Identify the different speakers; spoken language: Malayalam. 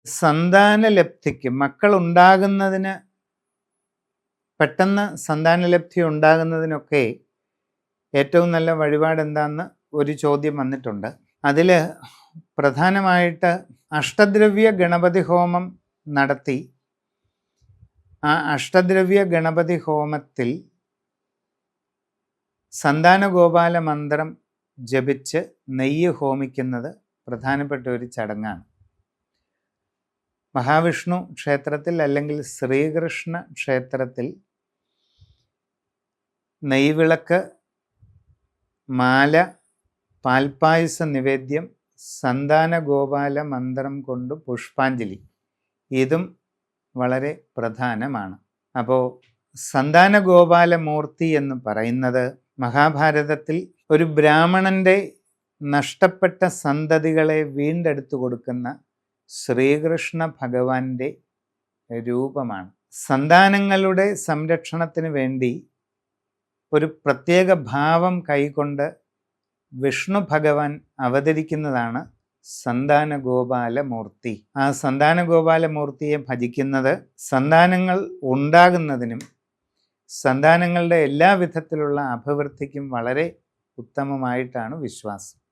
Speaker 1: സന്താനലബ്ധിക്ക് മക്കളുണ്ടാകുന്നതിന്, പെട്ടെന്ന് സന്താനലബ്ധി ഉണ്ടാകുന്നതിനൊക്കെ ഏറ്റവും നല്ല വഴിപാട് എന്താണെന്ന് ഒരു ചോദ്യം വന്നിട്ടുണ്ട്. അതിൽ പ്രധാനമായിട്ട് അഷ്ടദ്രവ്യ ഗണപതി ഹോമം നടത്തി ആ അഷ്ടദ്രവ്യ ഗണപതി ഹോമത്തിൽ സന്താനഗോപാല മന്ത്രം ജപിച്ച് നെയ്യ് ഹോമിക്കുന്നത് പ്രധാനപ്പെട്ട ഒരു ചടങ്ങാണ്. മഹാവിഷ്ണു ക്ഷേത്രത്തിൽ അല്ലെങ്കിൽ ശ്രീകൃഷ്ണ ക്ഷേത്രത്തിൽ നെയ്വിളക്ക്, മാല, പാൽപ്പായസ നിവേദ്യം, സന്താനഗോപാല മന്ത്രം കൊണ്ട് പുഷ്പാഞ്ജലി, ഇതും വളരെ പ്രധാനമാണ്. അപ്പോൾ സന്താനഗോപാലമൂർത്തി എന്ന് പറയുന്നത് മഹാഭാരതത്തിൽ ഒരു ബ്രാഹ്മണൻ്റെ നഷ്ടപ്പെട്ട സന്തതികളെ വീണ്ടെടുത്തു കൊടുക്കുന്ന ശ്രീകൃഷ്ണ ഭഗവാന്റെ രൂപമാണ്. സന്താനങ്ങളുടെ സംരക്ഷണത്തിന് വേണ്ടി ഒരു പ്രത്യേക ഭാവം കൈക്കൊണ്ട് വിഷ്ണു ഭഗവാൻ അവതരിക്കുന്നതാണ് സന്താനഗോപാലമൂർത്തി. ആ സന്താനഗോപാലമൂർത്തിയെ ഭജിക്കുന്നത് സന്താനങ്ങൾ ഉണ്ടാകുന്നതിനും സന്താനങ്ങളുടെ എല്ലാ വിധത്തിലുള്ള അഭിവൃദ്ധിക്കും വളരെ ഉത്തമമായിട്ടാണ് വിശ്വാസം.